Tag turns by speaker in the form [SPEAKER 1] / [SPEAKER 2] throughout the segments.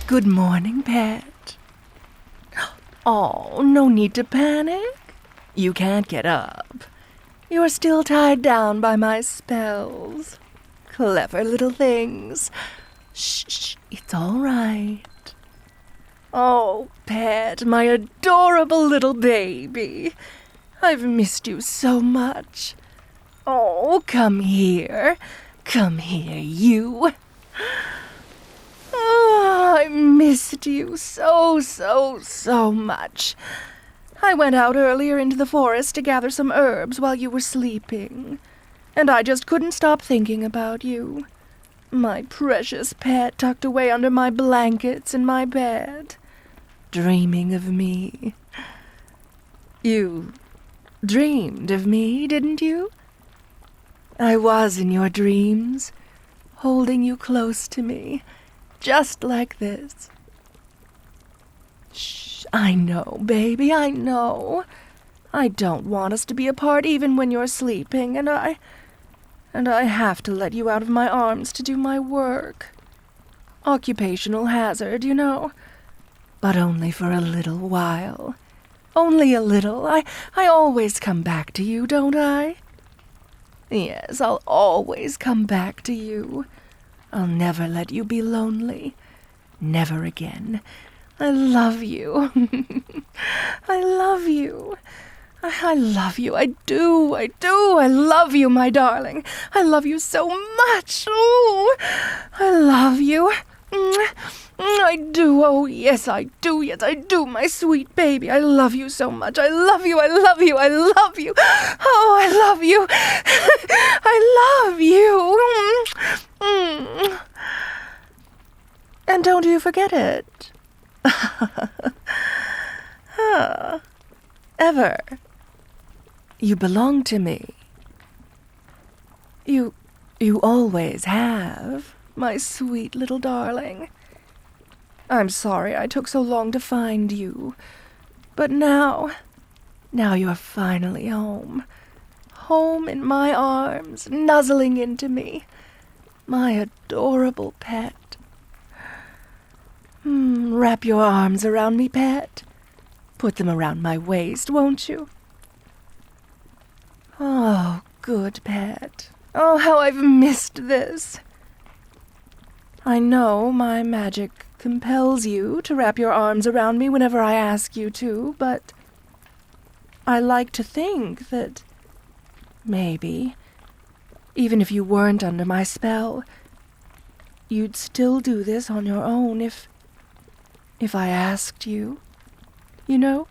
[SPEAKER 1] Good morning, pet. Oh, no need to panic. You can't get up. You're still tied down by my spells. Clever little things. Shh, it's all right. Oh, pet, my adorable little baby. I've missed you so much. Oh, come here. Come here, you. Oh, I missed you so much. I went out earlier into the forest to gather some herbs while you were sleeping, and I just couldn't stop thinking about you. My precious pet tucked away under my blankets in my bed, dreaming of me. You dreamed of me, didn't you? I was in your dreams, holding you close to me, just like this. Shh, I know, baby, I know. I don't want us to be apart even when you're sleeping, and I have to let you out of my arms to do my work. Occupational hazard, you know, but only for a little while. Only a little. I always come back to you, don't I? Yes, I'll always come back to you. I'll never let you be lonely. Never again. I love you. I love you. I love you. I do. I love you, my darling. I love you so much. Oh, I love you. I do. Oh, yes, I do. Yes, I do, my sweet baby. I love you so much. I love you. I love you. I love you. Oh, I love you. I love you. And don't you forget it. Ever. You belong to me. You always have, my sweet little darling. I'm sorry I took so long to find you, but now you're finally home. Home in my arms, nuzzling into me. My adorable pet. Wrap your arms around me, pet. Put them around my waist, won't you? Oh, good pet. Oh, how I've missed this. I know my magic compels you to wrap your arms around me whenever I ask you to, but I like to think that maybe, even if you weren't under my spell, you'd still do this on your own if I asked you, you know?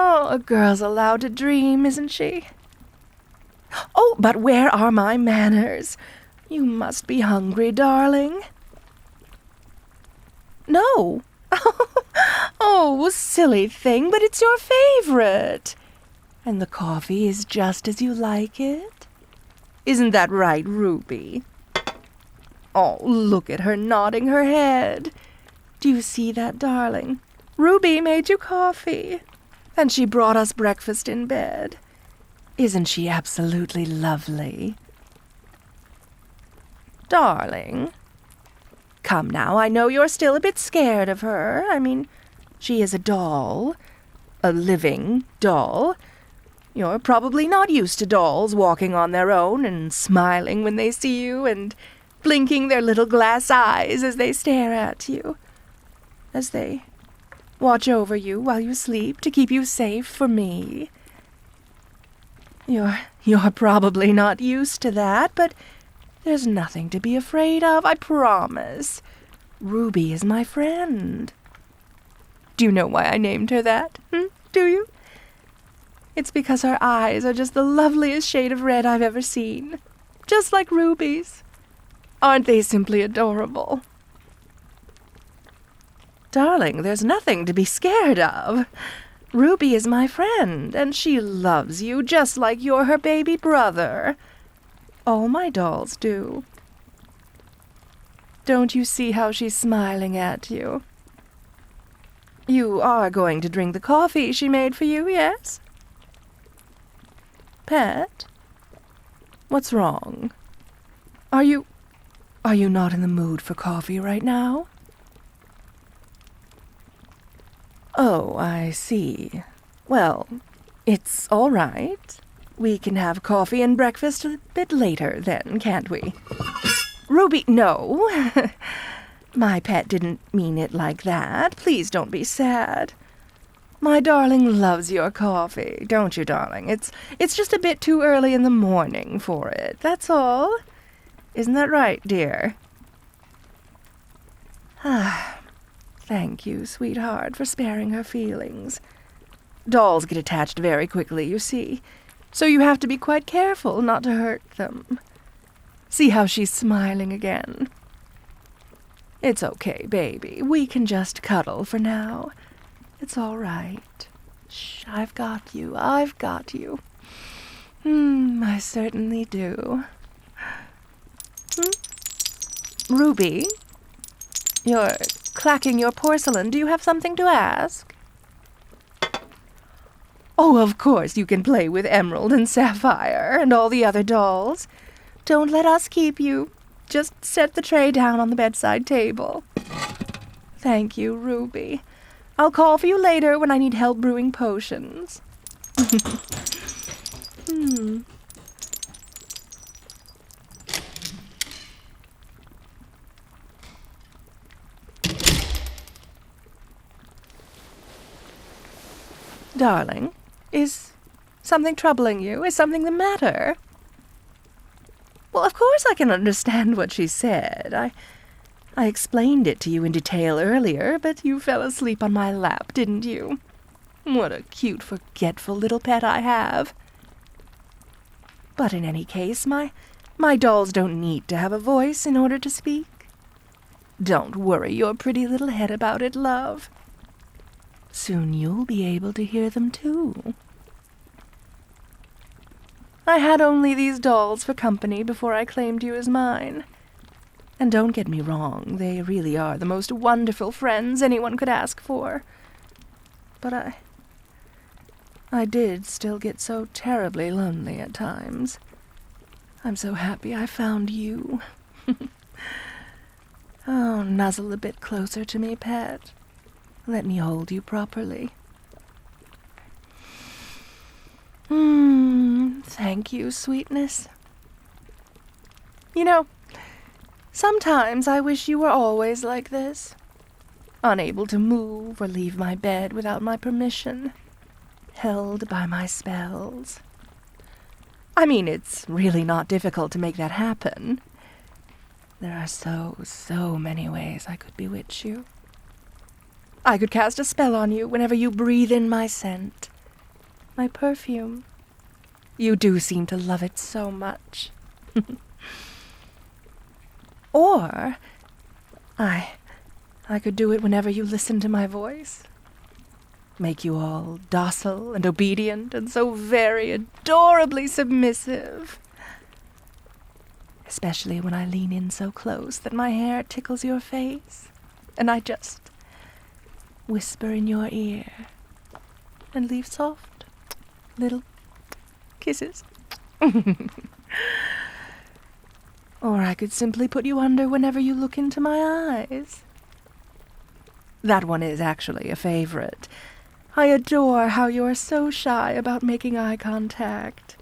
[SPEAKER 1] Oh, a girl's allowed to dream, isn't she? Oh, but where are my manners? You must be hungry, darling. No. Oh, silly thing, but it's your favorite. And the coffee is just as you like it. Isn't that right, Ruby? Oh, look at her nodding her head. Do you see that, darling? Ruby made you coffee. And she brought us breakfast in bed. Isn't she absolutely lovely? Darling. Come now, I know you're still a bit scared of her. I mean, she is a doll. A living doll. You're probably not used to dolls walking on their own and smiling when they see you and blinking their little glass eyes as they stare at you. As they watch over you while you sleep to keep you safe for me. You're probably not used to that, but there's nothing to be afraid of, I promise. Ruby is my friend. Do you know why I named her that? Do you? It's because her eyes are just the loveliest shade of red I've ever seen. Just like Ruby's. Aren't they simply adorable? Darling, there's nothing to be scared of. Ruby is my friend, and she loves you just like you're her baby brother. All my dolls do. Don't you see how she's smiling at you? You are going to drink the coffee she made for you, yes? Pet? What's wrong? Are you Are you not in the mood for coffee right now? Oh, I see. Well, it's all right. We can have coffee and breakfast a bit later then, can't we? Ruby, no. My pet didn't mean it like that. Please don't be sad. My darling loves your coffee, don't you, darling? It's just a bit too early in the morning for it, that's all. Isn't that right, dear? Thank you, sweetheart, for sparing her feelings. Dolls get attached very quickly, you see, so you have to be quite careful not to hurt them. See how she's smiling again? It's okay, baby. We can just cuddle for now. It's all right. Shh, I've got you. I've got you. I certainly do. Ruby, you're clacking your porcelain. Do you have something to ask? Oh, of course you can play with Emerald and Sapphire and all the other dolls. Don't let us keep you. Just set the tray down on the bedside table. Thank you, Ruby. I'll call for you later when I need help brewing potions. Darling, is something troubling you? Is something the matter? Well, of course I can understand what she said. I explained it to you in detail earlier, but you fell asleep on my lap, didn't you? What a cute, forgetful little pet I have. But in any case, my dolls don't need to have a voice in order to speak. Don't worry your pretty little head about it, love. Soon you'll be able to hear them too. I had only these dolls for company before I claimed you as mine. And don't get me wrong, they really are the most wonderful friends anyone could ask for. But I did still get so terribly lonely at times. I'm so happy I found you. Oh, nuzzle a bit closer to me, pet. Let me hold you properly. Thank you, sweetness. You know, sometimes I wish you were always like this. Unable to move or leave my bed without my permission. Held by my spells. I mean, it's really not difficult to make that happen. There are so many ways I could bewitch you. I could cast a spell on you whenever you breathe in my scent. My perfume. You do seem to love it so much. Or I could do it whenever you listen to my voice. Make you all docile and obedient and so very adorably submissive. Especially when I lean in so close that my hair tickles your face and I just whisper in your ear and leave soft little kisses. Or I could simply put you under whenever you look into my eyes. That one is actually a favorite. I adore how you are so shy about making eye contact.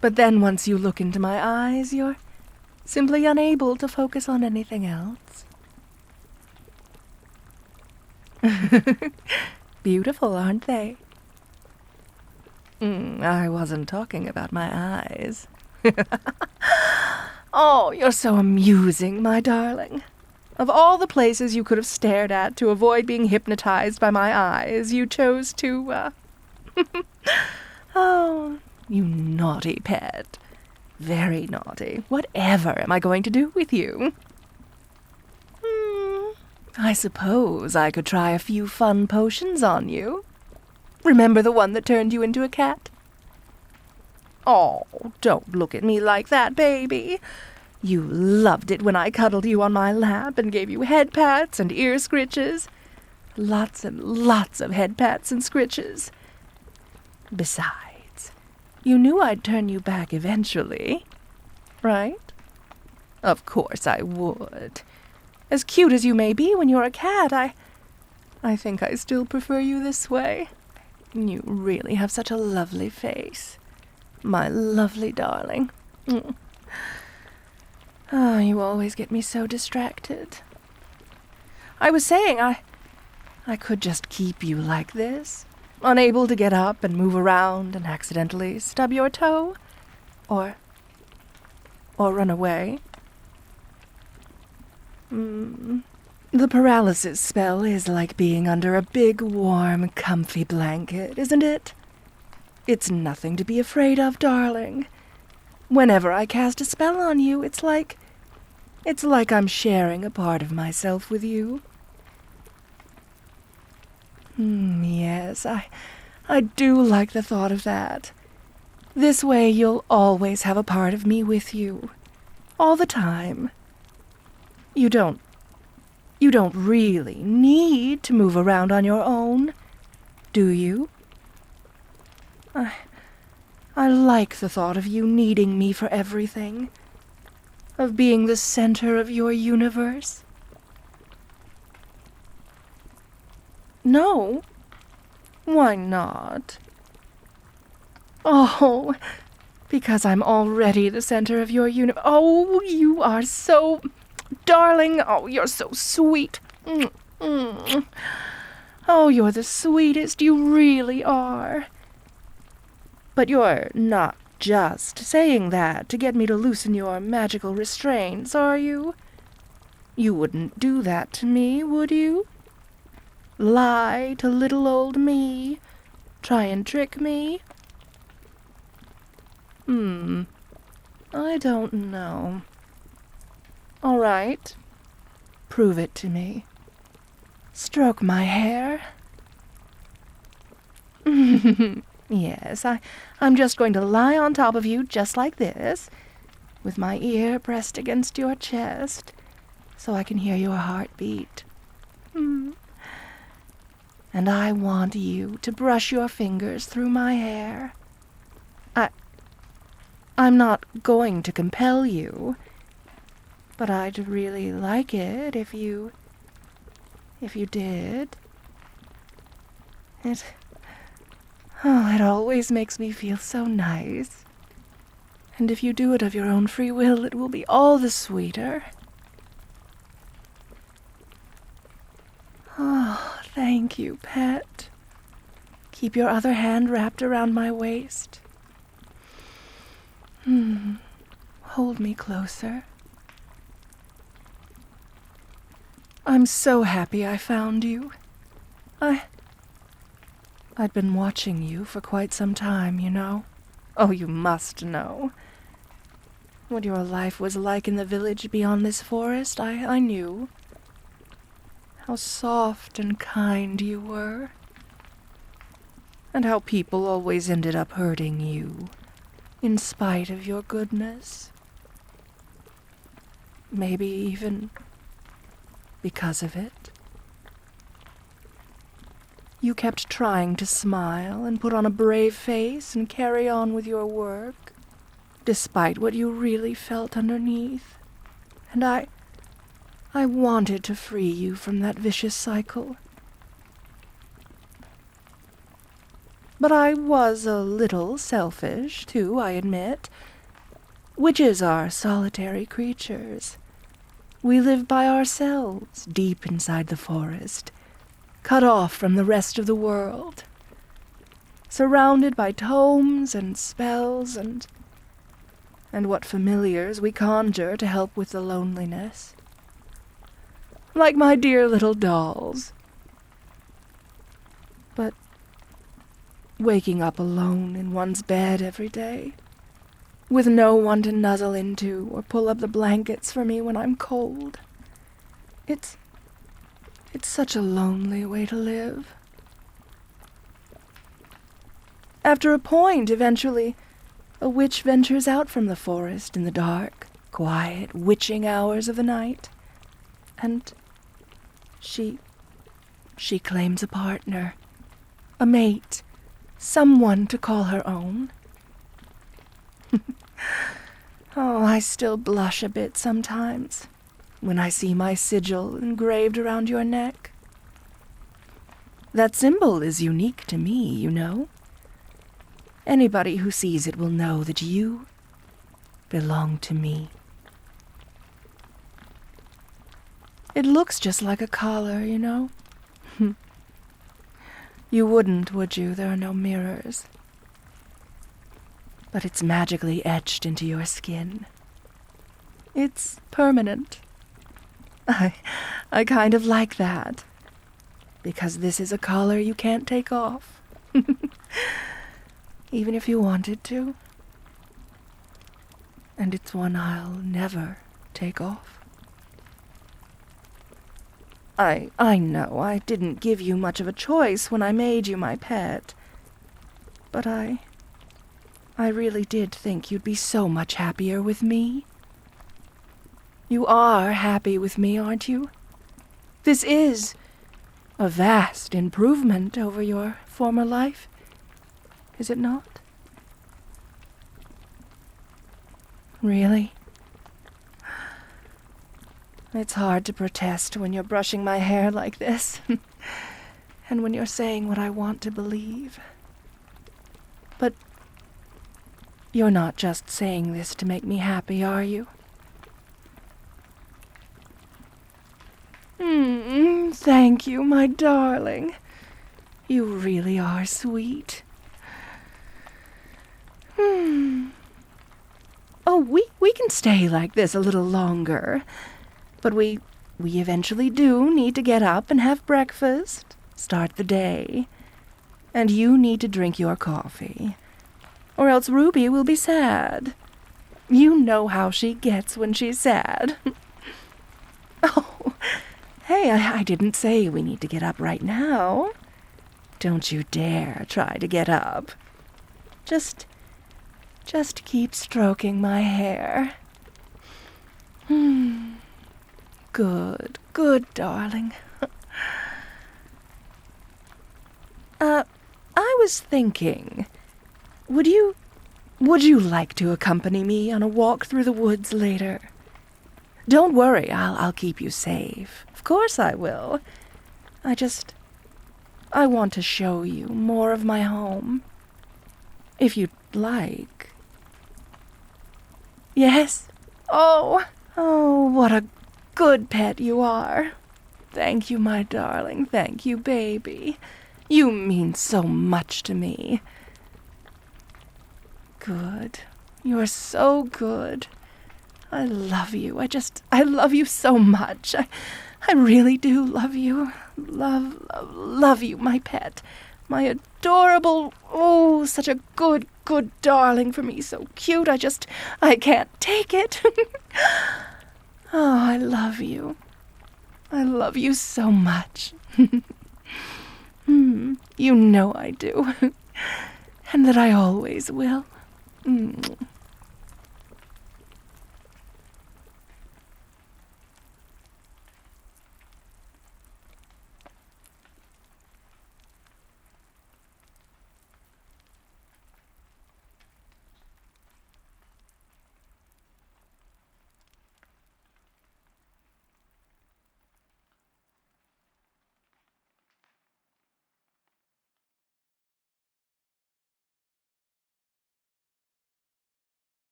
[SPEAKER 1] But then once you look into my eyes, you're simply unable to focus on anything else. Beautiful, aren't they? I wasn't talking about my eyes. Oh, you're so amusing, my darling. Of all the places you could have stared at to avoid being hypnotized by my eyes, you chose to, Oh, you naughty pet. Very naughty. Whatever am I going to do with you? I suppose I could try a few fun potions on you. Remember the one that turned you into a cat? Oh, don't look at me like that, baby. You loved it when I cuddled you on my lap and gave you head pats and ear scritches. Lots and lots of head pats and scritches. Besides, you knew I'd turn you back eventually, right? Of course I would. As cute as you may be when you're a cat, I think I still prefer you this way. You really have such a lovely face. My lovely darling. Oh, you always get me so distracted. I was saying I could just keep you like this, unable to get up and move around and accidentally stub your toe. Or run away. The paralysis spell is like being under a big, warm, comfy blanket, isn't it? It's nothing to be afraid of, darling. Whenever I cast a spell on you, it's like I'm sharing a part of myself with you. Yes, I do like the thought of that. This way you'll always have a part of me with you. All the time. You don't really need to move around on your own, do you? I like the thought of you needing me for everything. Of being the center of your universe. No? Why not? Oh, because I'm already the center of your universe. Oh, you are so... Darling, oh, you're so sweet. Oh, you're the sweetest, you really are. But you're not just saying that to get me to loosen your magical restraints, are you? You wouldn't do that to me, would you? Lie to little old me? Try and trick me? I don't know. All right. Prove it to me. Stroke my hair. Yes, I'm just going to lie on top of you just like this, with my ear pressed against your chest, so I can hear your heartbeat. And I want you to brush your fingers through my hair. I'm not going to compel you, but I'd really like it if you did. It always makes me feel so nice. And if you do it of your own free will, it will be all the sweeter. Oh, thank you, pet. Keep your other hand wrapped around my waist. Hold me closer. I'm so happy I found you. I'd been watching you for quite some time, you know. Oh, you must know. What your life was like in the village beyond this forest, I knew. How soft and kind you were. And how people always ended up hurting you, in spite of your goodness. Maybe even because of it. You kept trying to smile and put on a brave face and carry on with your work, despite what you really felt underneath. And I wanted to free you from that vicious cycle. But I was a little selfish, too, I admit. Witches are solitary creatures. We live by ourselves, deep inside the forest, cut off from the rest of the world, surrounded by tomes and spells and what familiars we conjure to help with the loneliness. Like my dear little dolls. But waking up alone in one's bed every day, with no one to nuzzle into or pull up the blankets for me when I'm cold. It's such a lonely way to live. After a point, eventually, a witch ventures out from the forest in the dark, quiet, witching hours of the night, and she claims a partner, a mate, someone to call her own. Oh, I still blush a bit sometimes when I see my sigil engraved around your neck. That symbol is unique to me, you know. Anybody who sees it will know that you belong to me. It looks just like a collar, you know. You wouldn't, would you? There are no mirrors. But it's magically etched into your skin. It's permanent. I kind of like that. Because this is a collar you can't take off. Even if you wanted to. And it's one I'll never take off. I know I didn't give you much of a choice when I made you my pet. But I really did think you'd be so much happier with me. You are happy with me, aren't you? This is a vast improvement over your former life, is it not? Really? It's hard to protest when you're brushing my hair like this, and when you're saying what I want to believe. But you're not just saying this to make me happy, are you? Thank you, my darling. You really are sweet. Oh, we can stay like this a little longer. But we eventually do need to get up and have breakfast, start the day. And you need to drink your coffee, or else Ruby will be sad. You know how she gets when she's sad. Oh, hey, I didn't say we need to get up right now. Don't you dare try to get up. Just keep stroking my hair. Good, darling. I was thinking, would you like to accompany me on a walk through the woods later? Don't worry, I'll keep you safe. Of course I will. I want to show you more of my home. If you'd like. Yes? Oh, what a good pet you are. Thank you, my darling. Thank you, baby. You mean so much to me. Good. You're so good. I love you. I love you so much. I really do love you. Love you, my pet. My adorable, such a good darling for me. So cute. I can't take it. Oh, I love you. I love you so much. You know I do. And that I always will.